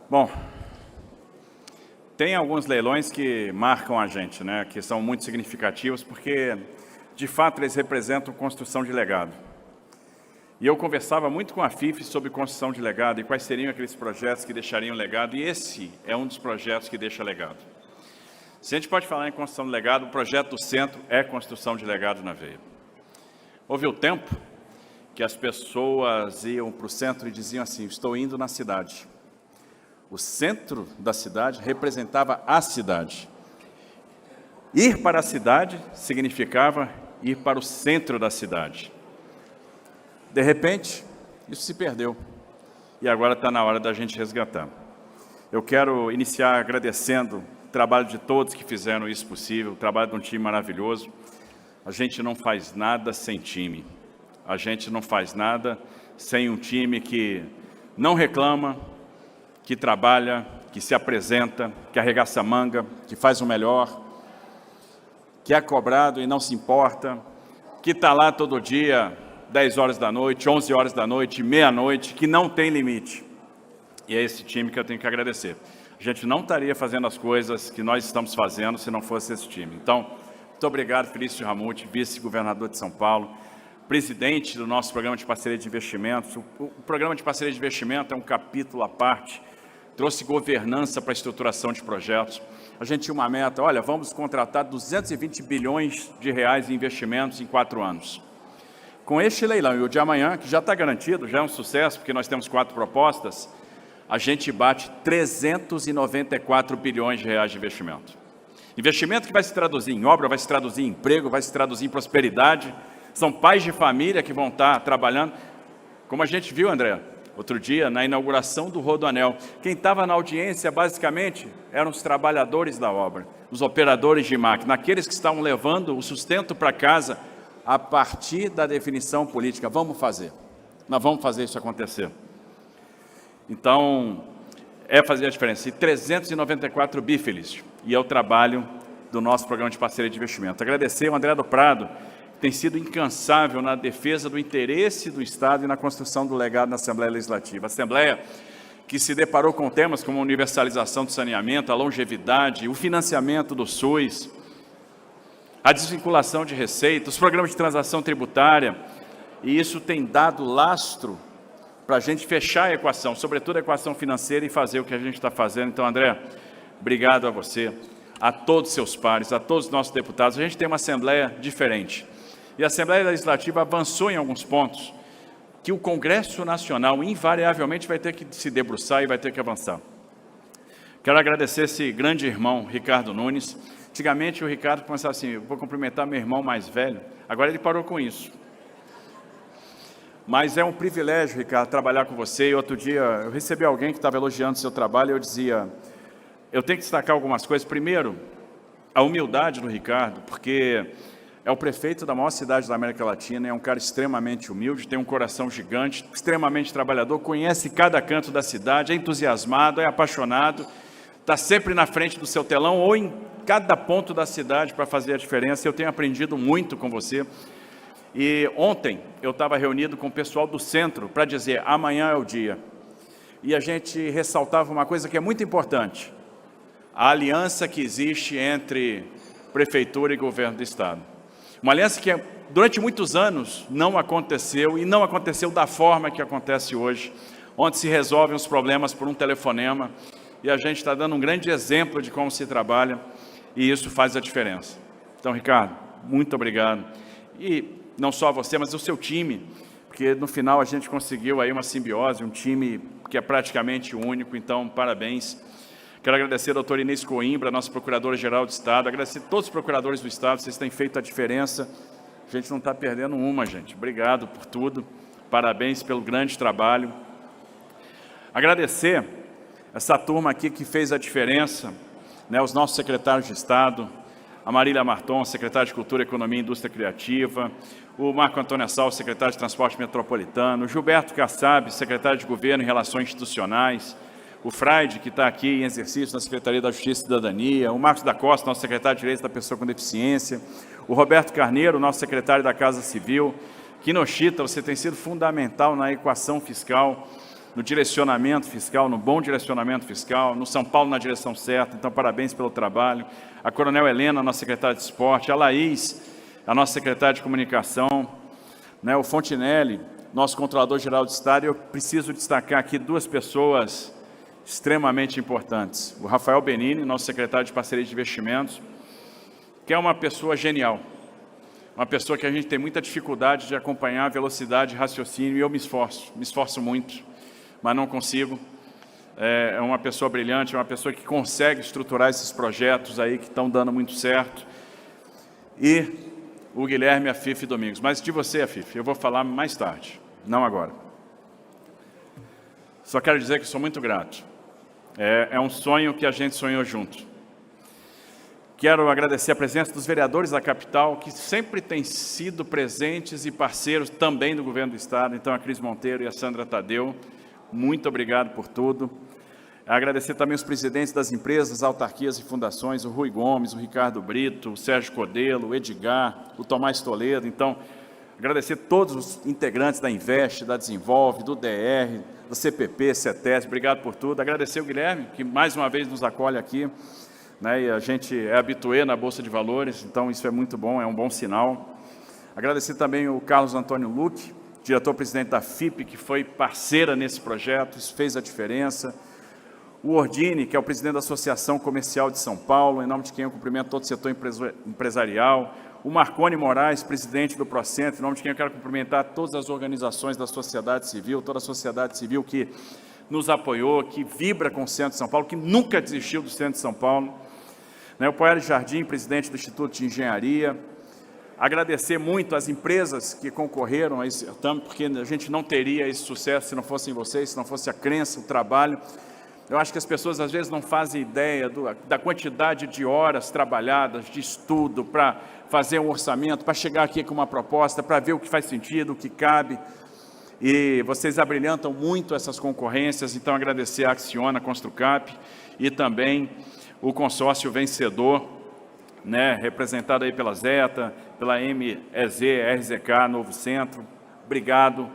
Bom, tem alguns leilões que marcam a gente, né? Que são muito significativos porque, de fato, eles representam construção de legado. E eu conversava muito com a FIF sobre construção de legado e quais seriam aqueles projetos que deixariam legado, e esse é um dos projetos que deixa legado. Se a gente pode falar em construção de legado, o projeto do centro é construção de legado na veia. Houve o tempo que as pessoas iam para o centro e diziam assim: estou indo na cidade. O centro da cidade representava a cidade. Ir para a cidade significava ir para o centro da cidade. De repente, isso se perdeu. E agora está na hora da gente resgatar. Eu quero iniciar agradecendo o trabalho de todos que fizeram isso possível, o trabalho de um time maravilhoso. A gente não faz nada sem time. A gente não faz nada sem um time que não reclama, que trabalha, que se apresenta, que arregaça a manga, que faz o melhor, que é cobrado e não se importa, que está lá todo dia, 10 horas da noite, 11 horas da noite, meia-noite, que não tem limite. E é esse time que eu tenho que agradecer. A gente não estaria fazendo as coisas que nós estamos fazendo se não fosse esse time. Então, muito obrigado, Felício Ramute, vice-governador de São Paulo, presidente do nosso programa de parceria de investimentos. O programa de parceria de investimento é um capítulo à parte, trouxe governança para a estruturação de projetos. A gente tinha uma meta: olha, vamos contratar 220 bilhões de reais em investimentos em 4 anos. Com este leilão e o de amanhã, que já está garantido, já é um sucesso, porque nós temos 4 propostas, a gente bate 394 bilhões de reais de investimento. Investimento que vai se traduzir em obra, vai se traduzir em emprego, vai se traduzir em prosperidade. São pais de família que vão estar trabalhando. Como a gente viu, André, outro dia, na inauguração do Rodoanel, quem estava na audiência, basicamente, eram os trabalhadores da obra, os operadores de máquina, aqueles que estavam levando o sustento para casa a partir da definição política. Vamos fazer. Nós vamos fazer isso acontecer. Então, é fazer a diferença. E 394 bi, Felício. E é o trabalho do nosso programa de parceria de investimento. Agradecer ao André do Prado, que tem sido incansável na defesa do interesse do Estado e na construção do legado na Assembleia Legislativa. A Assembleia que se deparou com temas como a universalização do saneamento, a longevidade, o financiamento do SUS, a desvinculação de receita, os programas de transação tributária, e isso tem dado lastro para a gente fechar a equação, sobretudo a equação financeira, e fazer o que a gente está fazendo. Então, André, obrigado a você, a todos os seus pares, a todos os nossos deputados. A gente tem uma Assembleia diferente. E a Assembleia Legislativa avançou em alguns pontos que o Congresso Nacional invariavelmente vai ter que se debruçar e vai ter que avançar. Quero agradecer esse grande irmão, Ricardo Nunes. Antigamente o Ricardo começava assim: eu vou cumprimentar meu irmão mais velho. Agora ele parou com isso. Mas é um privilégio, Ricardo, trabalhar com você. E outro dia eu recebi alguém que estava elogiando o seu trabalho e eu dizia: eu tenho que destacar algumas coisas. Primeiro, a humildade do Ricardo, porque é o prefeito da maior cidade da América Latina, é um cara extremamente humilde, tem um coração gigante, extremamente trabalhador, conhece cada canto da cidade, é entusiasmado, é apaixonado, está sempre na frente do seu telão ou em cada ponto da cidade para fazer a diferença. Eu tenho aprendido muito com você. E ontem eu estava reunido com o pessoal do centro para dizer: amanhã é o dia. E a gente ressaltava uma coisa que é muito importante: a aliança que existe entre prefeitura e governo do estado. Uma aliança que durante muitos anos não aconteceu, e não aconteceu da forma que acontece hoje, onde se resolvem os problemas por um telefonema, e a gente está dando um grande exemplo de como se trabalha, e isso faz a diferença. Então, Ricardo, muito obrigado. E não só você, mas o seu time, porque no final a gente conseguiu aí uma simbiose, um time que é praticamente único. Então, parabéns. Quero agradecer ao doutor Inês Coimbra, nosso procurador-geral do Estado, agradecer a todos os procuradores do Estado, vocês têm feito a diferença. A gente não está perdendo uma, gente. Obrigado por tudo, parabéns pelo grande trabalho. Agradecer essa turma aqui que fez a diferença, né, os nossos secretários de Estado, a Marília Marton, secretária de Cultura, Economia e Indústria Criativa, o Marco Antônio Assal, secretário de Transporte Metropolitano, o Gilberto Kassab, secretário de Governo e Relações Institucionais, o Freide, que está aqui em exercício na Secretaria da Justiça e Cidadania, o Marcos da Costa, nosso secretário de Direitos da Pessoa com Deficiência, o Roberto Carneiro, nosso secretário da Casa Civil. Kinoshita, você tem sido fundamental na equação fiscal, no direcionamento fiscal, no bom direcionamento fiscal, no São Paulo na direção certa, então parabéns pelo trabalho. A Coronel Helena, nossa secretária de esporte, a Laís, a nossa secretária de comunicação, né, o Fontinelli, nosso controlador-geral de Estado. Eu preciso destacar aqui duas pessoas extremamente importantes. O Rafael Benini, nosso secretário de Parceria de Investimentos, que é uma pessoa genial, uma pessoa que a gente tem muita dificuldade de acompanhar a velocidade de raciocínio, e eu me esforço muito, mas não consigo. É uma pessoa brilhante, é uma pessoa que consegue estruturar esses projetos aí que estão dando muito certo. E o Guilherme, Afif Domingos. Mas de você, Afif, eu vou falar mais tarde, não agora. Só quero dizer que sou muito grato. É um sonho que a gente sonhou junto. Quero agradecer a presença dos vereadores da capital, que sempre têm sido presentes e parceiros também do governo do Estado. Então, a Cris Monteiro e a Sandra Tadeu, muito obrigado por tudo. Agradecer também os presidentes das empresas, autarquias e fundações, o Rui Gomes, o Ricardo Brito, o Sérgio Codelo, o Edgar, o Tomás Toledo. Então, agradecer todos os integrantes da Invest, da Desenvolve, do DR, do CPP, CETES, obrigado por tudo. Agradecer o Guilherme, que mais uma vez nos acolhe aqui, né, e a gente é habituê na Bolsa de Valores, então isso é muito bom, é um bom sinal. Agradecer também o Carlos Antônio Luque, diretor-presidente da FIP, que foi parceira nesse projeto, isso fez a diferença. O Ordini, que é o presidente da Associação Comercial de São Paulo, em nome de quem eu cumprimento todo o setor empresarial. O Marconi Moraes, presidente do Procentro, em nome de quem eu quero cumprimentar todas as organizações da sociedade civil, toda a sociedade civil que nos apoiou, que vibra com o Centro de São Paulo, que nunca desistiu do Centro de São Paulo. O Poeres Jardim, presidente do Instituto de Engenharia. Agradecer muito às empresas que concorreram a esse certame, porque a gente não teria esse sucesso se não fossem vocês, se não fosse a crença, o trabalho. Eu acho que as pessoas às vezes não fazem ideia da quantidade de horas trabalhadas, de estudo, para fazer um orçamento, para chegar aqui com uma proposta, para ver o que faz sentido, o que cabe. E vocês abrilhantam muito essas concorrências, então agradecer a Acciona, Construcap e também o consórcio vencedor, né, representado aí pela Zeta, pela MEZ, RZK, Novo Centro. Obrigado.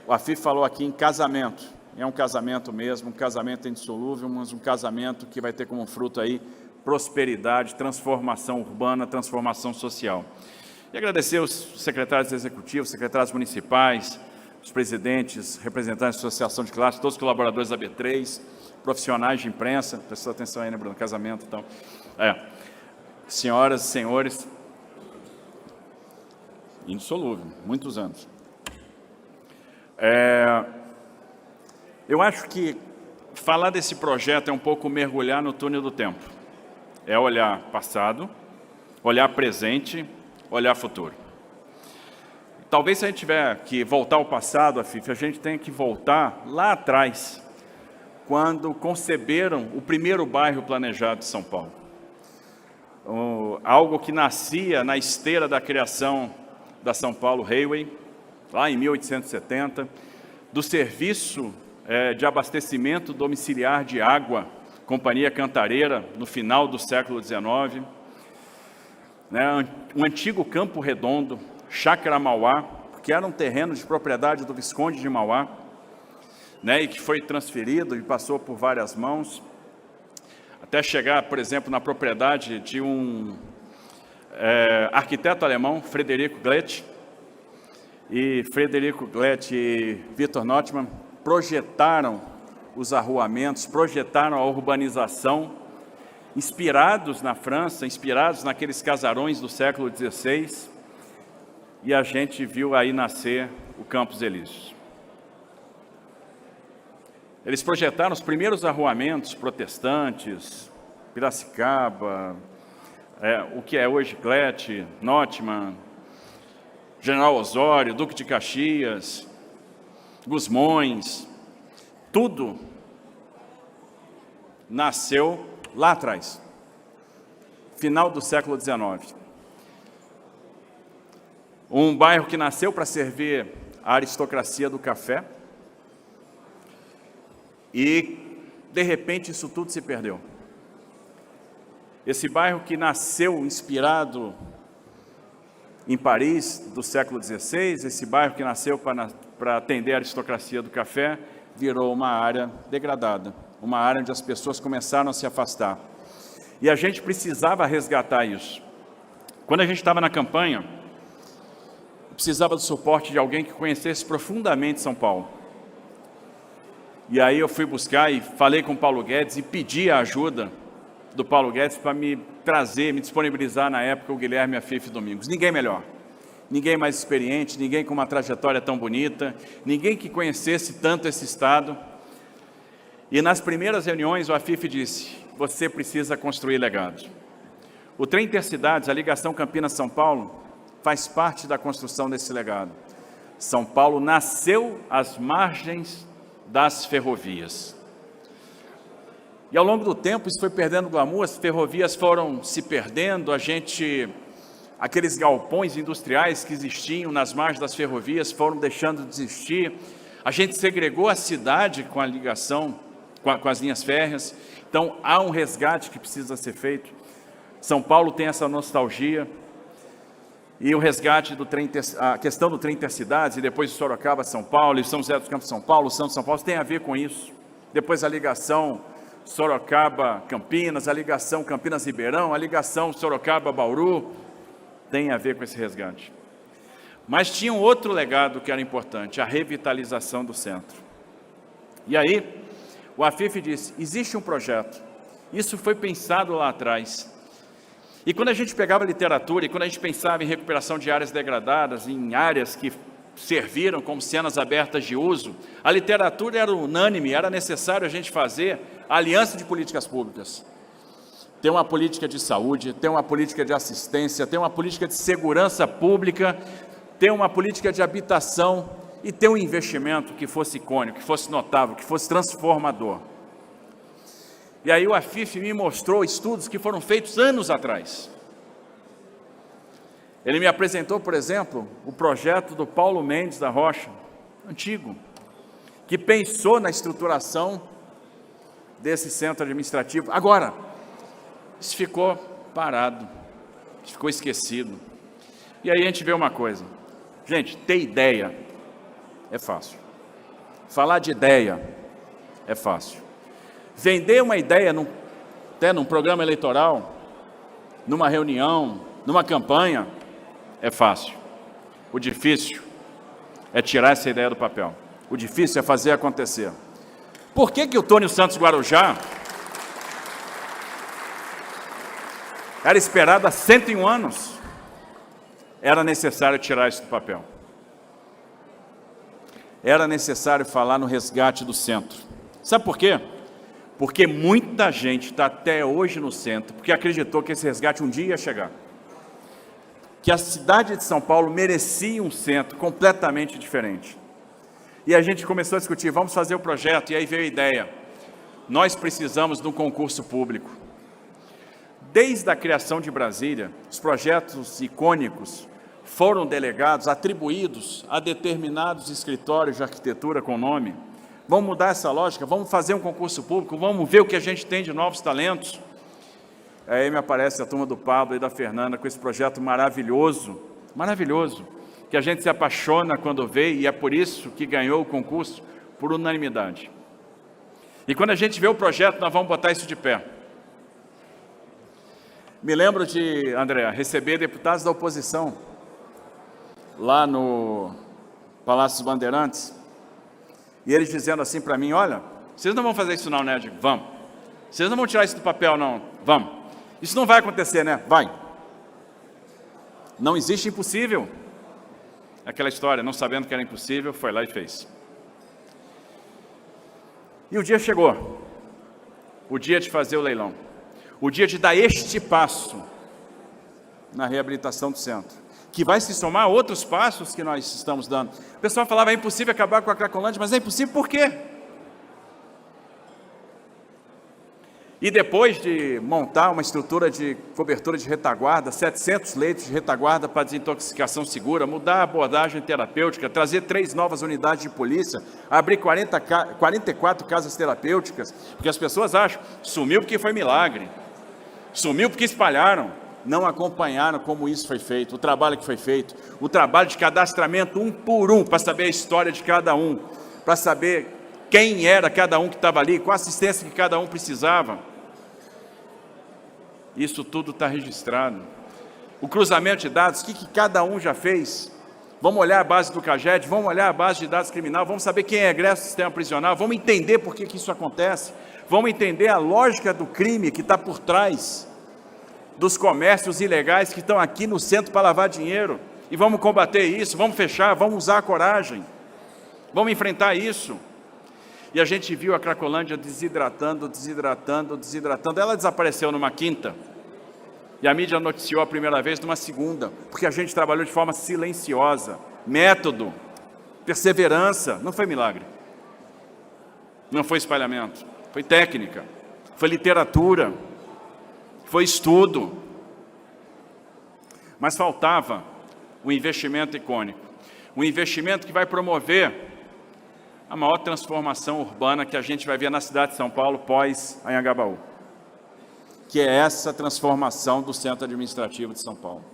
O Afif falou aqui em casamento. É um casamento mesmo, um casamento indissolúvel, mas um casamento que vai ter como fruto aí prosperidade, transformação urbana, transformação social. E agradecer os secretários executivos, secretários municipais, os presidentes, representantes da associação de classe, todos os colaboradores da B3, profissionais de imprensa, prestou atenção aí, né, Bruno? Casamento, então. Senhoras e senhores, indissolúvel, muitos anos. Eu acho que falar desse projeto é um pouco mergulhar no túnel do tempo. É olhar passado, olhar presente, olhar futuro. Talvez se a gente tiver que voltar ao passado, Afif, a gente tenha que voltar lá atrás, quando conceberam o primeiro bairro planejado de São Paulo. Algo que nascia na esteira da criação da São Paulo Railway, lá em 1870, do serviço de abastecimento domiciliar de água, Companhia Cantareira, no final do século XIX, né, um antigo Campo Redondo, Chácara Mauá, que era um terreno de propriedade do Visconde de Mauá, né, e que foi transferido e passou por várias mãos, até chegar, por exemplo, na propriedade de um arquiteto alemão, Frederico Gletsch, e Frederico Gletsch e Victor Notman projetaram os arruamentos, projetaram a urbanização, inspirados na França, inspirados naqueles casarões do século XVI, e a gente viu aí nascer o Campos Elíseos. Eles projetaram os primeiros arruamentos protestantes, Piracicaba, o que é hoje Gletsch, Notman, General Osório, Duque de Caxias, Gusmões, tudo nasceu lá atrás, final do século XIX. Um bairro que nasceu para servir a aristocracia do café e, de repente, isso tudo se perdeu. Esse bairro que nasceu inspirado em Paris, do século XVI, esse bairro que nasceu para atender a aristocracia do café, virou uma área degradada, uma área onde as pessoas começaram a se afastar. E a gente precisava resgatar isso. Quando a gente estava na campanha, precisava do suporte de alguém que conhecesse profundamente São Paulo. E aí eu fui buscar e falei com o Paulo Guedes e pedi a ajuda do Paulo Guedes para me trazer, me disponibilizar na época o Guilherme Afife Domingos. Ninguém melhor, ninguém mais experiente, ninguém com uma trajetória tão bonita, ninguém que conhecesse tanto esse estado. E nas primeiras reuniões o Afife disse: você precisa construir legado. O trem Intercidades, a ligação Campinas-São Paulo, faz parte da construção desse legado. São Paulo nasceu às margens das ferrovias. E ao longo do tempo isso foi perdendo glamour, as ferrovias foram se perdendo, aqueles galpões industriais que existiam nas margens das ferrovias foram deixando de existir, a gente segregou a cidade com a ligação, com as linhas férreas, então há um resgate que precisa ser feito. São Paulo tem essa nostalgia, e o resgate do trem, a questão do trem Intercidades, e depois de Sorocaba, São Paulo, e São José dos Campos, São Paulo, Santos, São Paulo, tem a ver com isso. Depois a ligação Sorocaba-Campinas, a ligação Campinas-Ribeirão, a ligação Sorocaba-Bauru, tem a ver com esse resgate. Mas tinha um outro legado que era importante, a revitalização do centro. E aí, o Afife disse, existe um projeto, isso foi pensado lá atrás. E quando a gente pegava literatura, e quando a gente pensava em recuperação de áreas degradadas, em áreas que serviram como cenas abertas de uso, a literatura era unânime, era necessário a gente fazer a aliança de políticas públicas. Tem uma política de saúde, tem uma política de assistência, tem uma política de segurança pública, tem uma política de habitação e tem um investimento que fosse icônico, que fosse notável, que fosse transformador. E aí o Afife me mostrou estudos que foram feitos anos atrás. Ele me apresentou, por exemplo, o projeto do Paulo Mendes da Rocha, antigo, que pensou na estruturação desse centro administrativo. Agora, isso ficou parado, isso ficou esquecido. E aí a gente vê uma coisa, gente, ter ideia é fácil. Falar de ideia é fácil. Vender uma ideia até num programa eleitoral, numa reunião, numa campanha, é fácil. O difícil é tirar essa ideia do papel. O difícil é fazer acontecer. Por que o Tônio Santos Guarujá era esperado há 101 anos? Era necessário tirar isso do papel. Era necessário falar no resgate do centro. Sabe por quê? Porque muita gente está até hoje no centro, porque acreditou que esse resgate um dia ia chegar. Que a cidade de São Paulo merecia um centro completamente diferente. E a gente começou a discutir, vamos fazer o projeto, e aí veio a ideia. Nós precisamos de um concurso público. Desde a criação de Brasília, os projetos icônicos foram delegados, atribuídos a determinados escritórios de arquitetura com nome. Vamos mudar essa lógica, vamos fazer um concurso público, vamos ver o que a gente tem de novos talentos. Aí me aparece a turma do Pablo e da Fernanda com esse projeto maravilhoso, que a gente se apaixona quando vê, e é por isso que ganhou o concurso por unanimidade. E quando a gente vê o projeto, nós vamos botar isso de pé. Me lembro de, André, receber deputados da oposição, lá no Palácio dos Bandeirantes, e eles dizendo assim para mim, olha, vocês não vão fazer isso não, né? Eu digo, vamos. Vocês não vão tirar isso do papel não, vamos. Isso não vai acontecer, né? Vai. Não existe impossível. Aquela história, não sabendo que era impossível, foi lá e fez. E o dia chegou. O dia de fazer o leilão. O dia de dar este passo na reabilitação do centro, que vai se somar a outros passos que nós estamos dando. O pessoal falava, é impossível acabar com a Cracolândia, mas é impossível por quê? E depois de montar uma estrutura de cobertura de retaguarda, 700 leitos de retaguarda para desintoxicação segura, mudar a abordagem terapêutica, trazer 3 novas unidades de polícia, abrir 44 casas terapêuticas, porque as pessoas acham, sumiu porque foi milagre, sumiu porque espalharam. não acompanharam como isso foi feito, o trabalho que foi feito, o trabalho de cadastramento um por um, para saber a história de cada um, para saber quem era cada um que estava ali, qual a assistência que cada um precisava. Isso tudo está registrado. O cruzamento de dados, o que cada um já fez? Vamos olhar a base do CAGED, vamos olhar a base de dados criminal, vamos saber quem é egresso do sistema prisional, vamos entender por que isso acontece, vamos entender a lógica do crime que está por trás dos comércios ilegais que estão aqui no centro para lavar dinheiro, e vamos combater isso, vamos fechar, vamos usar a coragem, vamos enfrentar isso. E a gente viu a Cracolândia desidratando, ela desapareceu numa quinta, e a mídia noticiou a primeira vez numa segunda, porque a gente trabalhou de forma silenciosa, método, perseverança, não foi milagre, não foi espalhamento, foi técnica, foi literatura, foi estudo, mas faltava um investimento icônico, um investimento que vai promover a maior transformação urbana que a gente vai ver na cidade de São Paulo pós-Anhangabaú, que é essa transformação do centro administrativo de São Paulo.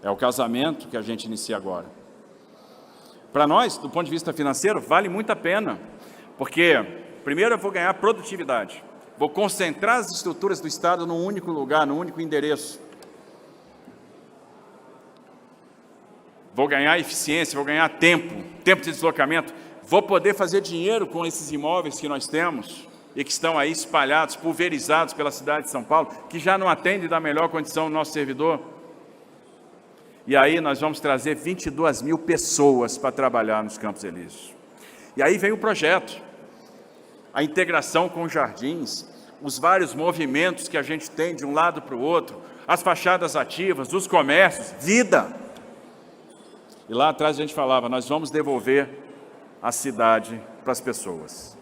É o casamento que a gente inicia agora. Para nós, do ponto de vista financeiro, vale muito a pena, porque primeiro eu vou ganhar produtividade, vou concentrar as estruturas do Estado num único lugar, num único endereço. Vou ganhar eficiência, vou ganhar tempo de deslocamento, vou poder fazer dinheiro com esses imóveis que nós temos e que estão aí espalhados, pulverizados pela cidade de São Paulo, que já não atende da melhor condição o nosso servidor. E aí nós vamos trazer 22 mil pessoas para trabalhar nos Campos Elíseos. E aí vem o projeto, a integração com os jardins, os vários movimentos que a gente tem de um lado para o outro, as fachadas ativas, os comércios, vida. E lá atrás a gente falava, nós vamos devolver a cidade para as pessoas.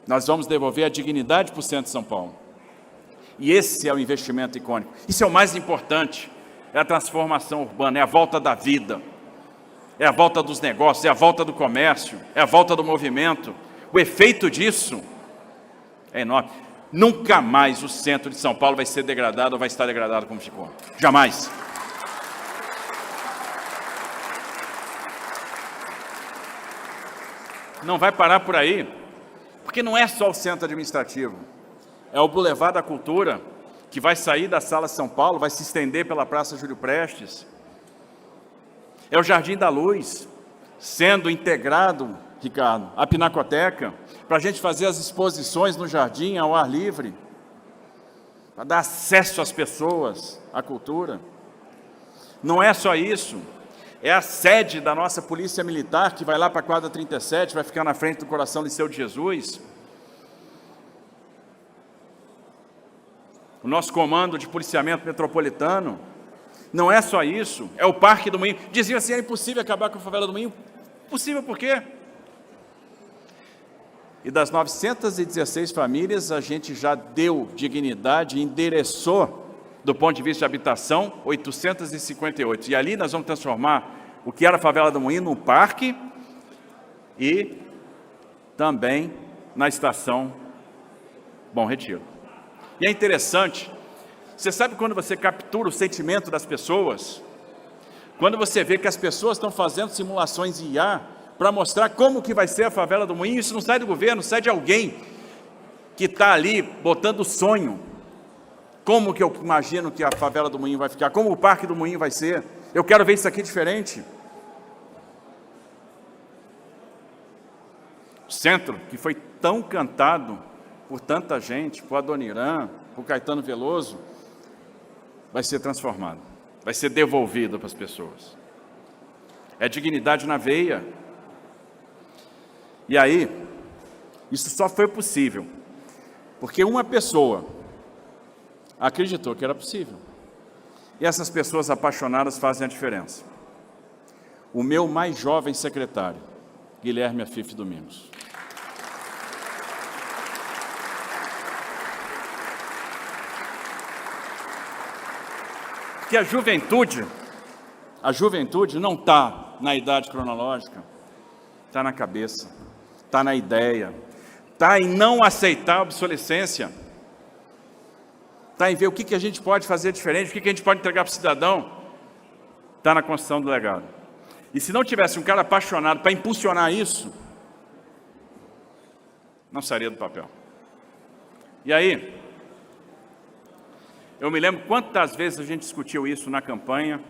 Nós vamos devolver a dignidade para o centro de São Paulo. E esse é o investimento icônico. Isso é o mais importante, é a transformação urbana, é a volta da vida, é a volta dos negócios, é a volta do comércio, é a volta do movimento. O efeito disso é enorme. Nunca mais o centro de São Paulo vai ser degradado ou vai estar degradado como ficou. Jamais. Não vai parar por aí, porque não é só o centro administrativo, é o Boulevard da Cultura, que vai sair da Sala São Paulo, vai se estender pela Praça Júlio Prestes, é o Jardim da Luz, sendo integrado, Ricardo, a Pinacoteca, para a gente fazer as exposições no jardim, ao ar livre, para dar acesso às pessoas à cultura. Não é só isso, é a sede da nossa Polícia Militar, que vai lá para a quadra 37, vai ficar na frente do Coração Liceu de Jesus. O nosso comando de policiamento metropolitano. Não é só isso, é o Parque do Moinho. Diziam assim, é impossível acabar com a favela do Moinho. Possível por quê? E das 916 famílias, a gente já deu dignidade, endereçou, do ponto de vista de habitação, 858. E ali nós vamos transformar o que era a favela do Moinho num parque e também na estação Bom Retiro. E é interessante, você sabe quando você captura o sentimento das pessoas? Quando você vê que as pessoas estão fazendo simulações em IA para mostrar como que vai ser a favela do Moinho, isso não sai do governo, sai de alguém que está ali botando sonho. Como que eu imagino que a favela do Moinho vai ficar? Como o Parque do Moinho vai ser? Eu quero ver isso aqui diferente. O centro, que foi tão cantado por tanta gente, por Adoniran, por Caetano Veloso, vai ser transformado, vai ser devolvido para as pessoas. É dignidade na veia. E aí, isso só foi possível porque uma pessoa acreditou que era possível. E essas pessoas apaixonadas fazem a diferença. O meu mais jovem secretário, Guilherme Afife Domingos. Que a juventude não está na idade cronológica, está na cabeça, está na ideia, está em não aceitar a obsolescência, está em ver o que a gente pode fazer diferente, o que a gente pode entregar para o cidadão, está na construção do legado. E se não tivesse um cara apaixonado para impulsionar isso, não sairia do papel. E aí, eu me lembro quantas vezes a gente discutiu isso na campanha,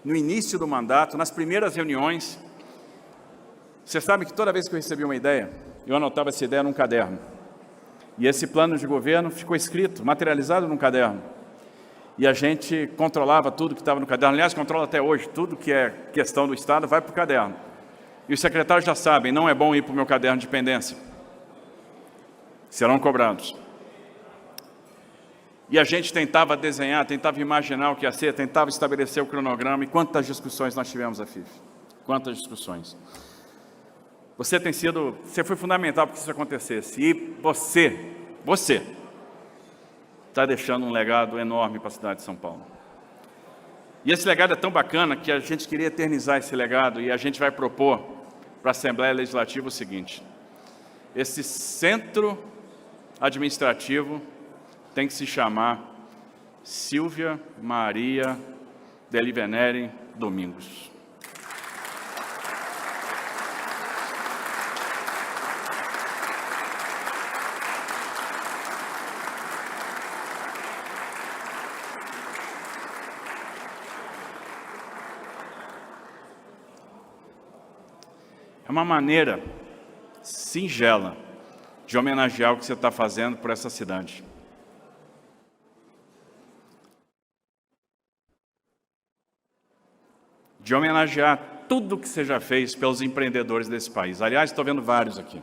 no início do mandato, nas primeiras reuniões. Você sabe que toda vez que eu recebia uma ideia, eu anotava essa ideia num caderno. E esse plano de governo ficou escrito, materializado num caderno. E a gente controlava tudo que estava no caderno. Aliás, controla até hoje, tudo que é questão do Estado vai para o caderno. E os secretários já sabem, não é bom ir para o meu caderno de pendência. Serão cobrados. E a gente tentava desenhar, tentava imaginar o que ia ser, tentava estabelecer o cronograma. E quantas discussões nós tivemos, Afif? Quantas discussões? Você foi fundamental para que isso acontecesse. E você está deixando um legado enorme para a cidade de São Paulo. E esse legado é tão bacana que a gente queria eternizar esse legado e a gente vai propor para a Assembleia Legislativa o seguinte: esse centro administrativo tem que se chamar Silvia Maria Delivenere Domingos. É uma maneira singela de homenagear o que você está fazendo por essa cidade. De homenagear tudo que você já fez pelos empreendedores desse país. Aliás, estou vendo vários aqui.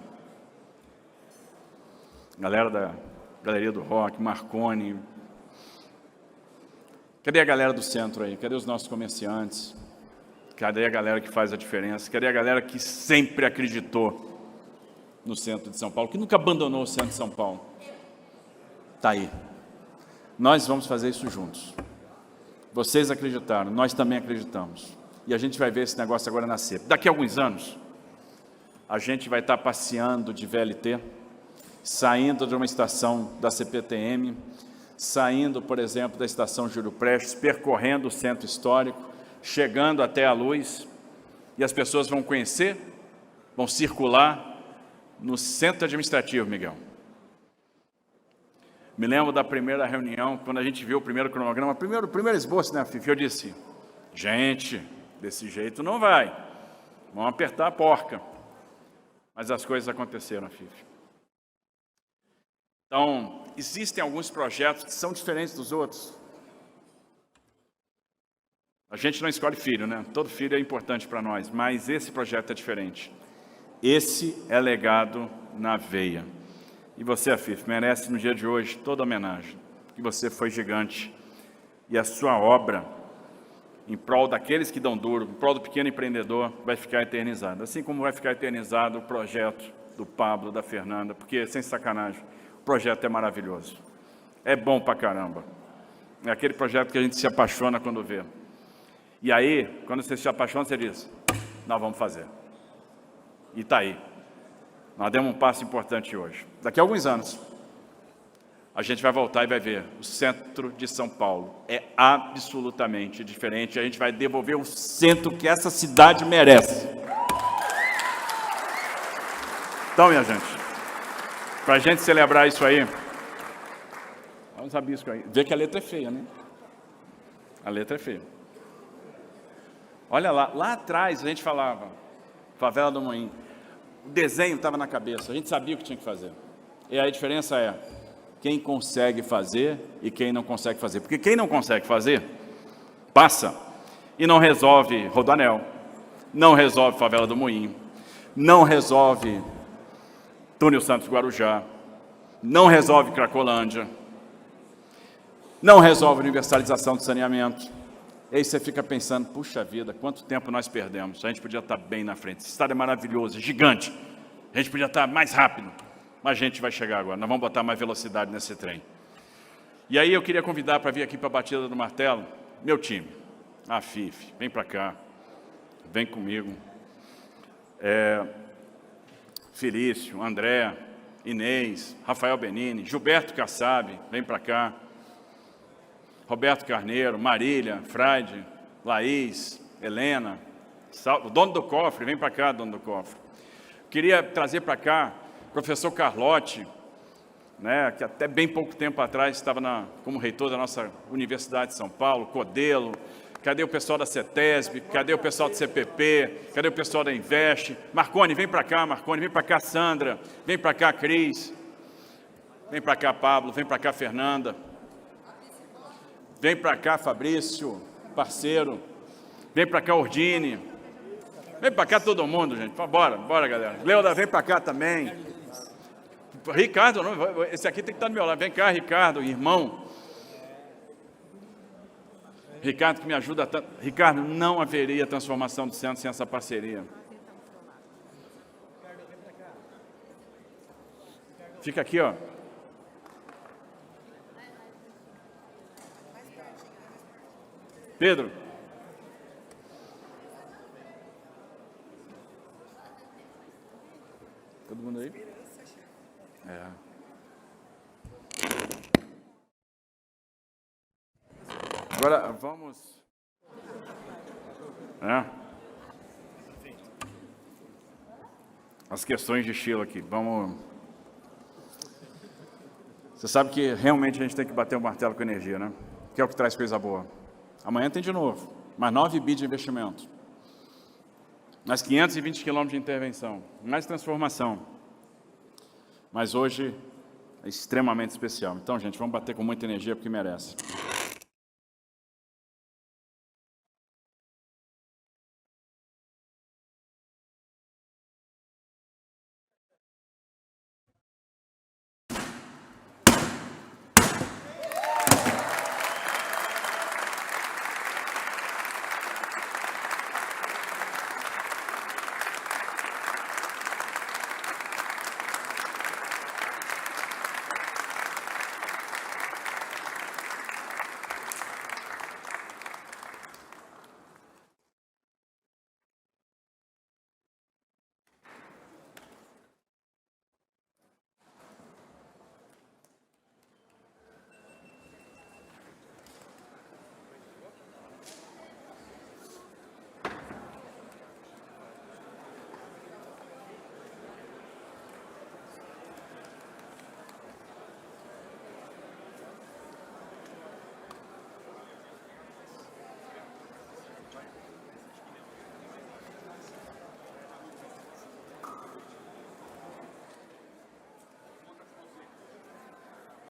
Galera da Galeria do Rock, Marconi. Cadê a galera do centro aí? Cadê os nossos comerciantes? Cadê a galera que faz a diferença? Cadê a galera que sempre acreditou no centro de São Paulo, que nunca abandonou o centro de São Paulo? Está aí. Nós vamos fazer isso juntos. Vocês acreditaram, nós também acreditamos. E a gente vai ver esse negócio agora nascer. Daqui a alguns anos, a gente vai estar passeando de VLT, saindo de uma estação da CPTM, saindo, por exemplo, da estação Júlio Prestes, percorrendo o centro histórico, chegando até a Luz, e as pessoas vão conhecer, vão circular no centro administrativo, Miguel. Me lembro da primeira reunião, quando a gente viu o primeiro cronograma, o primeiro esboço, né, Fifi? Eu disse, gente, desse jeito não vai, vamos apertar a porca. Mas as coisas aconteceram, Fifi. Então, existem alguns projetos que são diferentes dos outros. A gente não escolhe filho, né? Todo filho é importante para nós, mas esse projeto é diferente. Esse é legado na veia. E você, Afif, merece no dia de hoje toda a homenagem, que você foi gigante. E a sua obra, em prol daqueles que dão duro, em prol do pequeno empreendedor, vai ficar eternizada. Assim como vai ficar eternizado o projeto do Pablo, da Fernanda, porque, sem sacanagem, o projeto é maravilhoso. É bom pra caramba. É aquele projeto que a gente se apaixona quando vê. E aí, quando você se apaixona, você diz, nós vamos fazer. E está aí. Nós demos um passo importante hoje. Daqui a alguns anos, a gente vai voltar e vai ver. O centro de São Paulo é absolutamente diferente. A gente vai devolver o centro que essa cidade merece. Então, minha gente, para a gente celebrar isso aí, vamos abrir isso aí. Vê que a letra é feia, né? A letra é feia. Olha lá atrás a gente falava, Favela do Moinho. O desenho estava na cabeça, a gente sabia o que tinha que fazer. E a diferença é quem consegue fazer e quem não consegue fazer. Porque quem não consegue fazer, passa e não resolve Rodoanel, não resolve Favela do Moinho, não resolve Túnel Santos Guarujá, não resolve Cracolândia, não resolve universalização do saneamento. E aí você fica pensando, puxa vida, quanto tempo nós perdemos, a gente podia estar bem na frente, esse estado é maravilhoso, gigante, a gente podia estar mais rápido, mas a gente vai chegar agora, nós vamos botar mais velocidade nesse trem. E aí eu queria convidar para vir aqui para a Batida do Martelo, meu time, a Fifi, vem para cá, vem comigo, Felício, André, Inês, Rafael Benini, Gilberto Kassab, vem para cá, Roberto Carneiro, Marília, Fraide, Laís, Helena, o dono do cofre, vem para cá, dono do cofre. Queria trazer para cá o professor Carlotti, né, que até bem pouco tempo atrás estava como reitor da nossa Universidade de São Paulo, Codelo. Cadê o pessoal da CETESB? Cadê o pessoal do CPP? Cadê o pessoal da Invest? Marconi, vem para cá, Marconi, vem para cá, Sandra, vem para cá, Cris, vem para cá, Pablo, vem para cá, Fernanda, vem para cá, Fabrício, parceiro, vem para cá, Ordine, vem para cá todo mundo, gente, bora, galera. Leuda, vem para cá também. Ricardo, não, esse aqui tem que estar do meu lado, vem cá, Ricardo, irmão. Ricardo que me ajuda tanto. Ricardo, não haveria transformação do centro sem essa parceria. Fica aqui, ó. Pedro. Todo mundo aí? É. Agora vamos. As questões de estilo aqui. Vamos. Você sabe que realmente a gente tem que bater o martelo com energia, né? Que é o que traz coisa boa. Amanhã tem de novo. Mais 9 bi de investimento. Mais 520 quilômetros de intervenção. Mais transformação. Mas hoje é extremamente especial. Então, gente, vamos bater com muita energia porque merece.